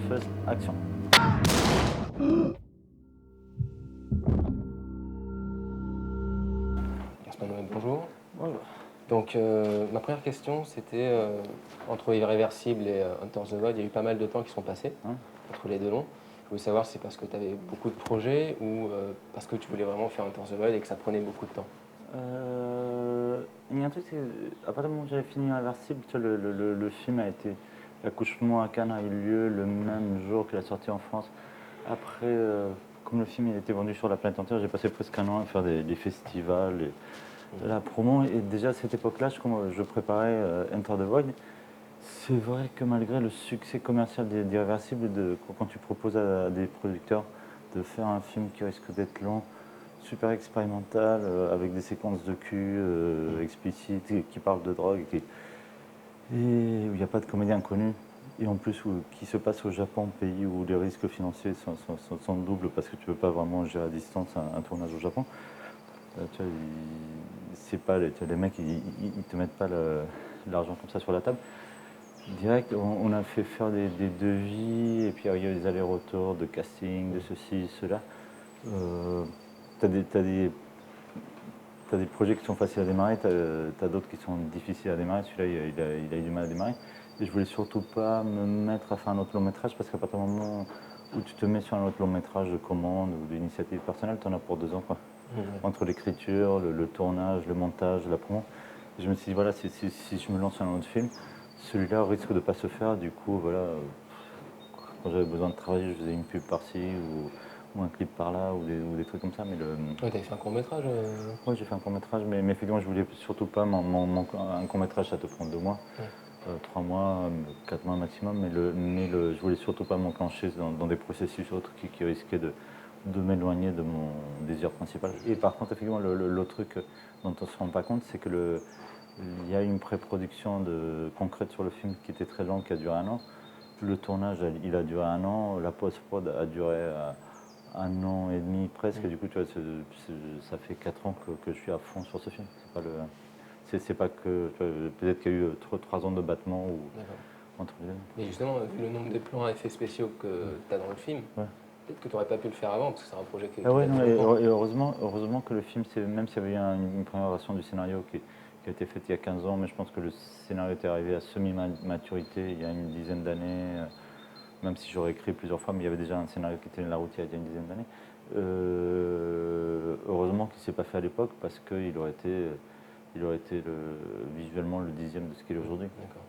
first, action. Gaspard Noël, bonjour. Bonjour. Donc, ma première question, c'était entre Irréversible et Hunter the Void, il y a eu pas mal de temps qui sont passés entre les deux longs. Je voulais savoir si c'est parce que tu avais beaucoup de projets ou parce que tu voulais vraiment faire Hunter the Void et que ça prenait beaucoup de temps. Il y a un truc, c'est à partir du moment où j'avais fini Irréversible, tu vois, le film a été. L'accouchement à Cannes a eu lieu le même jour que la sortie en France. Après, comme le film il était vendu sur la planète entière, j'ai passé presque un an à faire des festivals, et la promo. Et déjà à cette époque-là, je préparais Enter the Void. C'est vrai que malgré le succès commercial d'Irréversible, quand tu proposes à des producteurs de faire un film qui risque d'être long, super expérimental, avec des séquences de cul explicites, qui parlent de drogue, et où il n'y a pas de comédien connu, et en plus qui se passe au Japon, pays où les risques financiers sont doubles parce que tu ne peux pas vraiment gérer à distance un tournage au Japon. Tu vois, c'est pas, tu vois, les mecs, ils te mettent pas l'argent comme ça sur la table. Direct, on a fait faire des devis, et puis il y a eu des allers-retours de casting, de ceci, cela. T'as des projets qui sont faciles à démarrer, t'as d'autres qui sont difficiles à démarrer. Celui-là, il a eu du mal à démarrer. Et je voulais surtout pas me mettre à faire un autre long métrage, parce qu'à partir du moment où tu te mets sur un autre long métrage de commande ou d'initiative personnelle, tu en as pour 2 ans, quoi. Entre l'écriture, le tournage, le montage, la promo. Et je me suis dit, voilà, si je me lance sur un autre film, celui-là risque de ne pas se faire. Du coup, voilà, quand j'avais besoin de travailler, je faisais une pub par-ci ou un clip par-là ou des trucs comme ça. Mais Ouais, t'avais fait un court-métrage ouais, j'ai fait un court-métrage, mais effectivement, je voulais surtout pas un court-métrage, ça te prend 2 mois. 3 mois, 4 mois maximum, je voulais surtout pas m'enclencher dans des processus autres qui risquaient de m'éloigner de mon désir principal. Et par contre, effectivement, l'autre truc dont on ne se rend pas compte, c'est que il y a une pré-production concrète sur le film qui était très longue, qui a duré 1 an. Le tournage, il a duré 1 an, la post-prod a duré 1 an et demi presque, et du coup, tu vois, ça fait 4 ans que je suis à fond sur ce film. C'est pas que. Peut-être qu'il y a eu 3 ans de battement entre les deux. Mais justement, vu le nombre de plans à effets spéciaux que tu as dans le film, peut-être que tu n'aurais pas pu le faire avant parce que c'est un projet qui Ah ouais, t'a non, pris longtemps. et heureusement que le film, même s'il y avait eu une première version du scénario qui a été faite il y a 15 ans, mais je pense que le scénario était arrivé à semi-maturité il y a une dizaine d'années, même si j'aurais écrit plusieurs fois, mais il y avait déjà un scénario qui était dans la route il y a une dizaine d'années. Heureusement qu'il ne s'est pas fait à l'époque, parce qu'il aurait été, visuellement le 10e de ce qu'il est aujourd'hui. D'accord.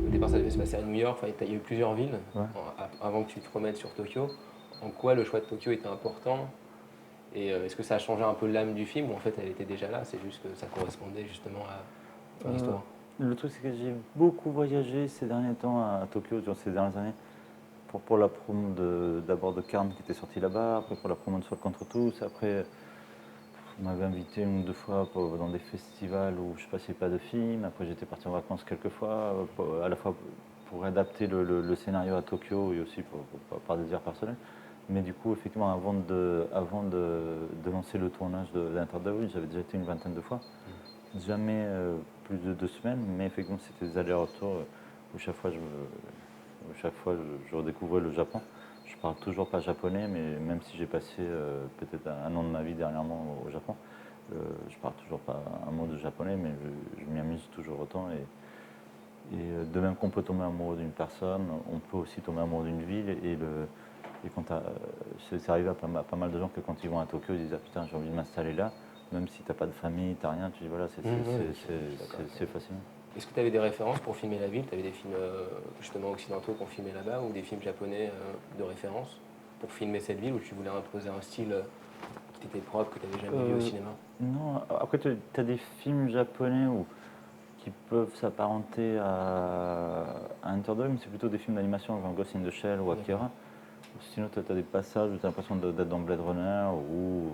Au départ, ça devait se passer à New York, enfin, il y a eu plusieurs villes avant que tu te remettes sur Tokyo. En quoi le choix de Tokyo était important? Et est-ce que ça a changé un peu l'âme du film ou en fait elle était déjà là, c'est juste que ça correspondait justement à ton histoire? Le truc, c'est que j'ai beaucoup voyagé ces derniers temps à Tokyo, durant ces dernières années, pour la promo d'abord de Carne qui était sorti là-bas, après pour la promo de Seul contre tous, après on m'avait invité 1 ou 2 fois dans des festivals où je passais pas de films, après j'étais parti en vacances quelques fois, à la fois pour adapter le scénario à Tokyo et aussi par désir personnel. Mais du coup, effectivement, avant de lancer le tournage d'Inter the Void, j'avais déjà été une vingtaine de fois. Jamais plus de 2 semaines, mais effectivement, c'était des allers-retours où chaque fois je redécouvrais le Japon. Je parle toujours pas japonais, mais même si j'ai passé peut-être un an de ma vie dernièrement au Japon, je parle toujours pas un mot de japonais, mais je m'y amuse toujours autant. Et de même qu'on peut tomber amoureux d'une personne, on peut aussi tomber amoureux d'une ville. Et quand c'est arrivé à pas mal de gens que quand ils vont à Tokyo, ils disent ah putain, j'ai envie de m'installer là, même si t'as pas de famille, t'as rien, tu dis voilà, c'est fascinant. Est-ce que tu avais des références pour filmer la ville? Tu avais des films justement occidentaux qu'on filmait là-bas ou des films japonais de référence pour filmer cette ville où tu voulais imposer un style qui t'était propre, que tu n'avais jamais vu au cinéma? Non, après tu as des films japonais qui peuvent s'apparenter à Enter the Void, mais c'est plutôt des films d'animation comme Ghost in the Shell ou Akira. Sinon, tu as des passages où tu as l'impression d'être dans Blade Runner, où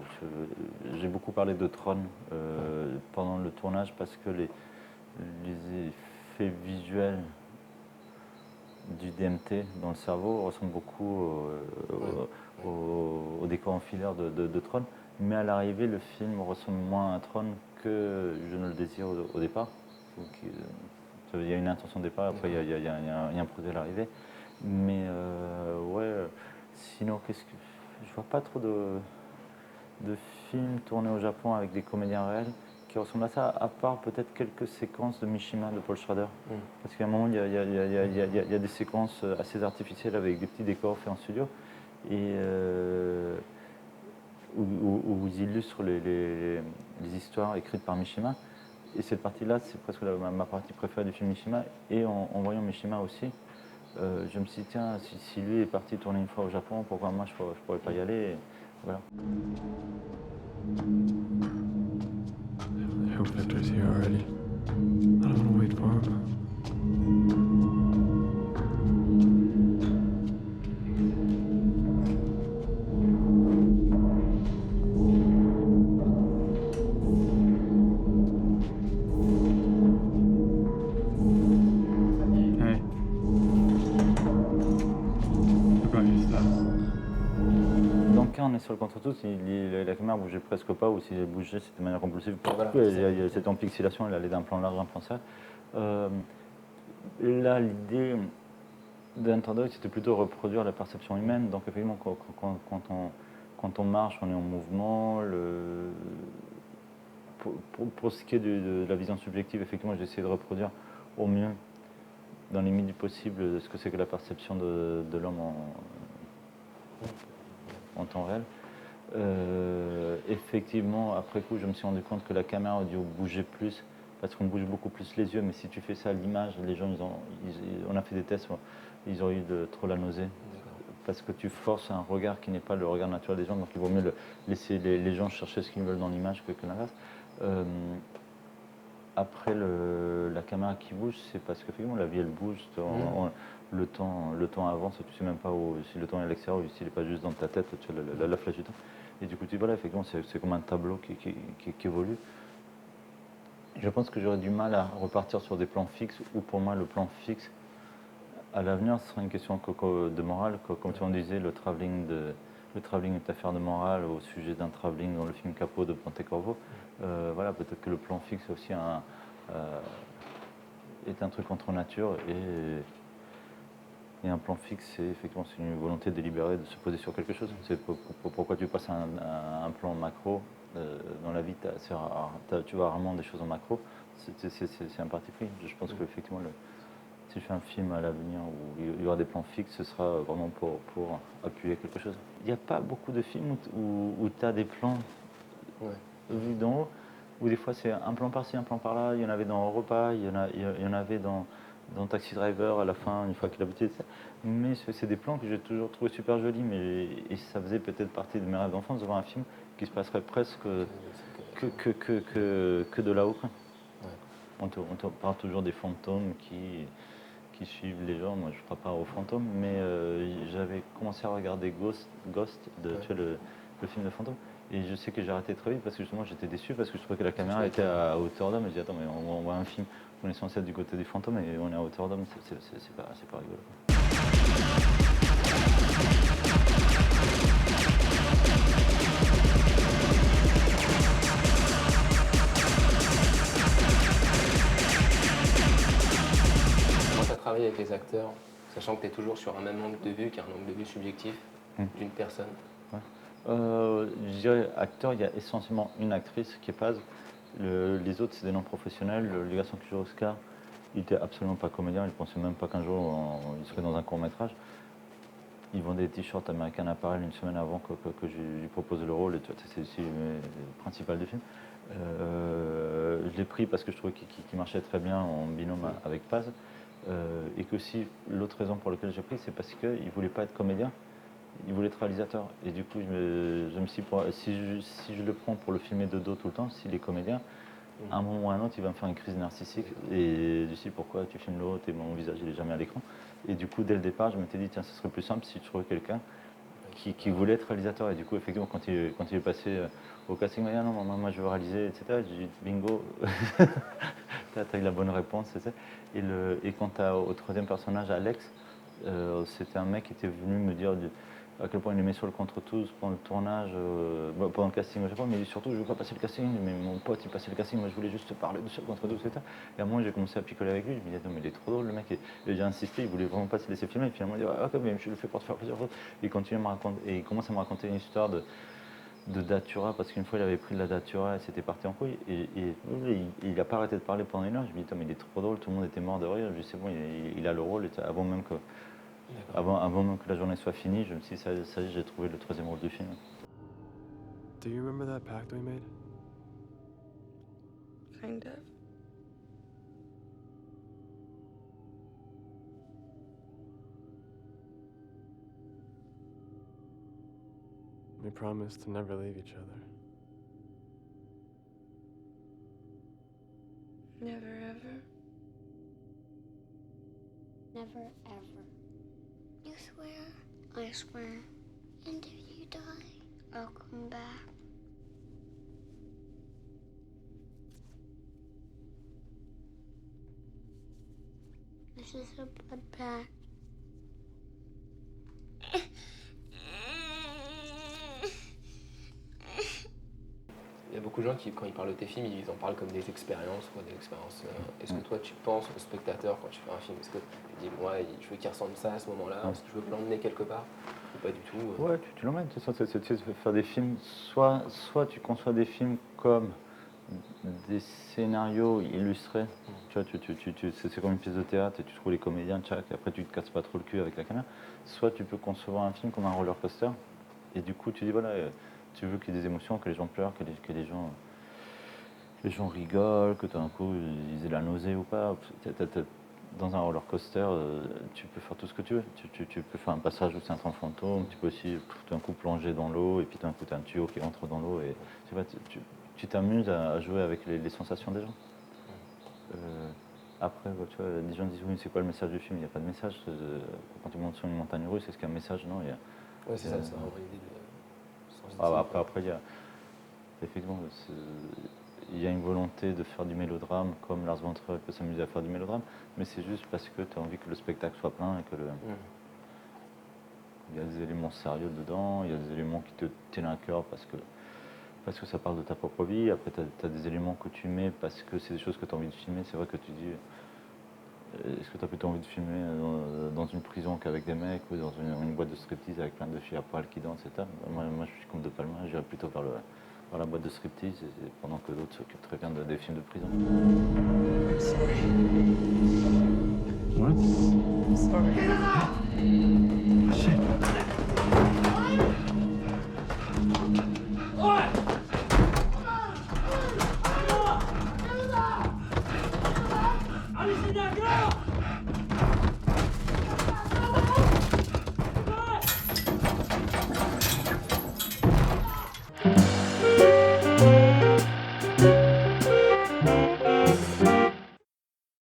j'ai beaucoup parlé de Tron pendant le tournage parce que les effets visuels du DMT dans le cerveau ressemblent beaucoup au décor en filaire de Tron. Mais à l'arrivée, le film ressemble moins à Tron que je ne le désire au départ. Donc, il y a une intention de départ, après il y a un projet à l'arrivée. Mais ouais, sinon, je vois pas trop de films tournés au Japon avec des comédiens réels qui ressemblent à ça, à part peut-être quelques séquences de Mishima de Paul Schrader. Parce qu'à un moment, il y a des séquences assez artificielles avec des petits décors faits en studio et où ils illustrent les histoires écrites par Mishima. Et cette partie-là, c'est presque ma partie préférée du film Mishima. Et en voyant Mishima aussi, je me suis dit, tiens, si lui est parti tourner une fois au Japon, pourquoi moi je pourrais pas y aller et voilà. I hope Victor's here already. I don't want to wait for him. Hey. I brought you stuff. Dans le cas, on est sur le contre-tous, la caméra bougeait presque pas, ou si elle bougeait, c'était de manière compulsive. Voilà. C'était en pixelation, elle allait d'un plan large à un plan serré. Là, l'idée d'Underdog, c'était plutôt reproduire la perception humaine. Donc, effectivement, quand on marche, on est en mouvement. Pour ce qui est de la vision subjective, effectivement, j'ai essayé de reproduire au mieux, dans les limites du possible, ce que c'est que la perception de l'homme en temps réel. Effectivement, après coup, je me suis rendu compte que la caméra audio bougeait plus, parce qu'on bouge beaucoup plus les yeux, mais si tu fais ça à l'image, les gens, on a fait des tests, ils ont eu trop la nausée. Parce que tu forces un regard qui n'est pas le regard naturel des gens, donc il vaut mieux laisser les gens chercher ce qu'ils veulent dans l'image que l'inverse. Après, la caméra qui bouge, c'est parce qu'effectivement la vie elle bouge, le temps avance, tu sais même pas si le temps est à l'extérieur ou s'il n'est pas juste dans ta tête, tu as la flèche du temps. Et du coup, voilà, effectivement, c'est comme un tableau qui évolue. Je pense que j'aurais du mal à repartir sur des plans fixes, ou pour moi, le plan fixe, à l'avenir, ce sera une question de morale. Comme tu en disais, le travelling est affaire de morale au sujet d'un travelling dans le film Capot de Pontecorvo. Voilà, peut-être que le plan fixe est aussi est un truc contre nature et un plan fixe, c'est une volonté délibérée de se poser sur quelque chose. C'est pourquoi tu passes à un plan macro. Dans la vie, tu vois rarement des choses en macro. C'est un parti pris. Je pense qu'effectivement, si je fais un film à l'avenir où il y aura des plans fixes, ce sera vraiment pour appuyer quelque chose. Il n'y a pas beaucoup de films où tu as des plans vus d'en haut, où des fois c'est un plan par-ci, un plan par-là. Il y en avait dans Europa, il y en avait dans Taxi Driver à la fin, une fois qu'il a buté. Mais c'est des plans que j'ai toujours trouvé super jolis, et ça faisait peut-être partie de mes rêves d'enfance de voir un film qui se passerait presque que de là-haut. On te parle toujours des fantômes qui suivent les gens. Moi, je ne crois pas aux fantômes, mais j'avais commencé à regarder Ghost, tu vois, le film de fantômes. Et je sais que j'ai arrêté très vite parce que justement j'étais déçu parce que je trouvais que la caméra était à hauteur d'homme. Et je dis attends, mais on voit un film, on est censé être du côté des fantômes et on est à hauteur d'homme, c'est pas rigolo. Quand tu as travaillé avec les acteurs, sachant que tu es toujours sur un même angle de vue, qui est un angle de vue subjectif d'une personne. Je dirais acteur, il y a essentiellement une actrice qui est Paz. Les autres, c'est des noms professionnels. Le garçon qui joue Oscar, il n'était absolument pas comédien. Il ne pensait même pas qu'un jour il serait dans un court-métrage. Il vendait des t-shirts American Apparel une semaine avant que je lui propose le rôle. C'est le principal du film. Je l'ai pris parce que je trouvais qu'il marchait très bien en binôme avec Paz. Et que si l'autre raison pour laquelle j'ai pris, c'est parce qu'il ne voulait pas être comédien. Il voulait être réalisateur. Et du coup, je me suis dit, si je le prends pour le filmer de dos tout le temps, s'il est comédien, à un moment ou à un autre, il va me faire une crise narcissique. Et je me suis dit, pourquoi tu filmes l'autre et mon visage, il n'est jamais à l'écran. Et du coup, dès le départ, je m'étais dit, tiens, ce serait plus simple si tu trouvais quelqu'un qui voulait être réalisateur. Et du coup, effectivement, quand il est passé au casting, il m'a dit ah non, moi je veux réaliser, etc. J'ai dit bingo, t'as eu la bonne réponse, etc. Et quant au troisième personnage, Alex, c'était un mec qui était venu me dire à quel point il aimait sur le contre tous pendant le tournage, pendant le casting au Japon, mais surtout je ne veux pas passer le casting, mais mon pote il passait le casting, moi je voulais juste parler de seul contre tous, etc. Et à un moment j'ai commencé à picoler avec lui, je me disais non mais il est trop drôle le mec, et j'ai insisté, il voulait vraiment pas se laisser filmer, et finalement il dit ah quand même je le fais pour te faire plaisir. Et il continue à me raconter, et il commence à me raconter une histoire de datura, parce qu'une fois il avait pris de la datura et c'était parti en couille, et il n'a pas arrêté de parler pendant une heure, je me dis mais il est trop drôle, tout le monde était mort de rire, je dis c'est bon, il a le rôle, et avant même que la journée soit finie, je me suis dit, ça y est, j'ai trouvé le troisième rôle du film. Do you remember that pact we made? Kind of. We promised to never leave each other. Never ever. Never ever. You swear? I swear. And if you die, I'll come back. This is a blood pact. Il y a beaucoup de gens qui, quand ils parlent de tes films, ils en parlent comme des expériences, quoi, des expériences. Est-ce que toi, tu penses au spectateur quand tu fais un film? Est-ce que tu dis, moi, je veux qu'il ressemble ça à ce moment-là? Est-ce que je veux l'emmener quelque part? Ou pas du tout? Ouais, tu l'emmènes. C'est faire des films. Soit tu conçois des films comme des scénarios illustrés. Tu vois, c'est comme une pièce de théâtre et tu trouves les comédiens, tchac, et après tu te casses pas trop le cul avec la caméra. Soit tu peux concevoir un film comme un roller coaster. Et du coup, tu dis voilà. Tu veux qu'il y ait des émotions, que les gens pleurent, que les gens rigolent, que tout d'un coup ils aient la nausée ou pas. Dans un roller coaster, tu peux faire tout ce que tu veux. Tu peux faire un passage où c'est un train fantôme, tu peux aussi tout d'un coup plonger dans l'eau et puis tout d'un coup tu as un tuyau qui entre dans l'eau et tu t'amuses à jouer avec les sensations des gens. Après, tu vois, les gens disent oui, mais c'est quoi le message du film? Il n'y a pas de message. Quand tu montes sur une montagne russe, est-ce qu'il y a un message? Non, Oui, c'est ça, c'est vraiment l'idée de... Après, effectivement, il y a une volonté de faire du mélodrame, comme Lars von Trier peut s'amuser à faire du mélodrame, mais c'est juste parce que tu as envie que le spectacle soit plein et que il y a des éléments sérieux dedans, il y a des éléments qui te tiennent à cœur parce que ça parle de ta propre vie. Après, tu as des éléments que tu mets parce que c'est des choses que tu as envie de filmer. C'est vrai que tu dis, est-ce que tu as plutôt envie de filmer dans une prison qu'avec des mecs ou dans une boîte de striptease avec plein de filles à poil qui dansent, etc. Moi, je suis comme De Palma, j'irais plutôt vers la boîte de striptease pendant que d'autres s'occupent très bien des films de prison. Sorry. What? Sorry. Shit.